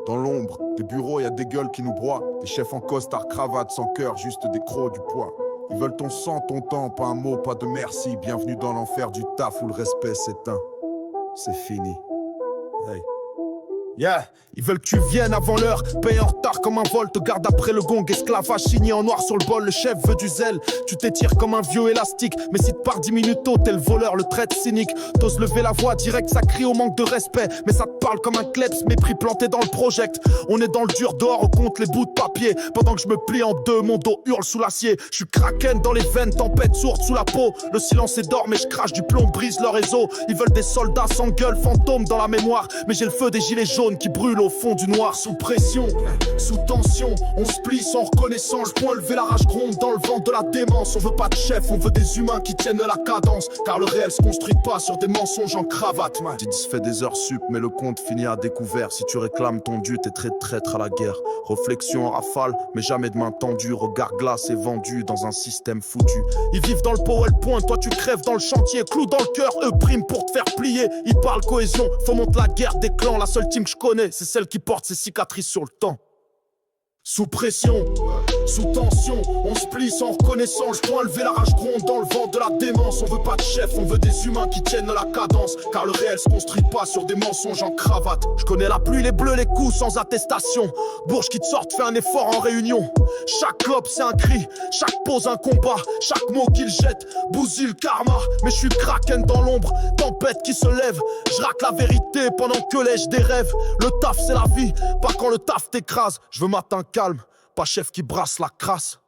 Dans l'ombre, des bureaux, y a des gueules qui nous broient. Des chefs en costard, cravate, sans cœur, juste des crocs, du poids. Ils veulent ton sang, ton temps, pas un mot, pas de merci. Bienvenue dans l'enfer du taf où le respect s'éteint. C'est fini. Hey. Yeah, ils veulent que tu viennes avant l'heure, paye en retard comme un vol, te garde après le gong, esclavage signé en noir sur le bol, le chef veut du zèle, tu t'étires comme un vieux élastique, mais si te pars 10 minutes tôt, t'es le voleur, le traite cynique, t'oses lever la voix direct, ça crie au manque de respect, mais ça te parle comme un kleps, mépris planté dans le project, on est dans le dur dehors, on compte les bouts de papier, pendant que je me plie en deux, mon dos hurle sous l'acier, je suis kraken dans les veines, tempête sourde sous la peau, le silence est d'or, mais je crache du plomb, brise leur réseau, ils veulent des soldats sans gueule, fantômes dans la mémoire, mais j'ai le feu des gilets jaunes qui brûle au fond du noir. Sous pression, sous tension, on se plie sans reconnaissance. Point levé, la rage gronde dans le vent de la démence. On veut pas de chef, on veut des humains qui tiennent la cadence. Car le réel se construit pas sur des mensonges en cravate, man. Didi se fait des heures sup, mais le compte finit à découvert. Si tu réclames ton dû, t'es très traître à la guerre. Réflexion en rafale, mais jamais de main tendue. Regard glace et vendu dans un système foutu. Ils vivent dans le PowerPoint, toi tu crèves dans le chantier. Clou dans le cœur, eux priment pour te faire plier. Ils parlent cohésion, fomentent la guerre des clans. La seule team que je connais, c'est celle qui porte ses cicatrices sur le temps. Sous pression, sous tension, on se plie sans reconnaissance. Point levé, la rage gronde dans le vent de la démence. On veut pas de chef, on veut des humains qui tiennent la cadence. Car le réel se construit pas sur des mensonges en cravate. Je connais la pluie, les bleus, les coups sans attestation. Bourge qui te sortent, fait un effort en réunion. Chaque clope c'est un cri, chaque pause un combat. Chaque mot qu'il jette bousille le karma. Mais je suis kraken dans l'ombre, tempête qui se lève. Je raque la vérité pendant que lèche des rêves. Le taf c'est la vie, pas quand le taf t'écrase. Je veux matin calme, pas chef qui brasse la crasse.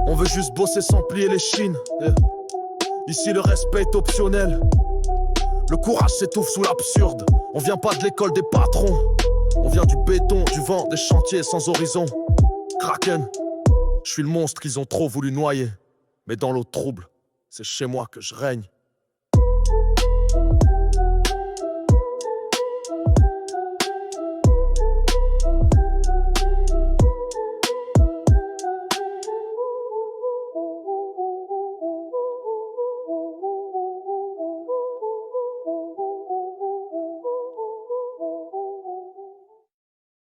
On veut juste bosser sans plier les chines. Ici le respect est optionnel. Le courage s'étouffe sous l'absurde. On vient pas de l'école des patrons. On vient du béton, du vent, des chantiers sans horizon. Kraken, je suis le monstre qu'ils ont trop voulu noyer. Mais dans l'eau trouble, c'est chez moi que je règne.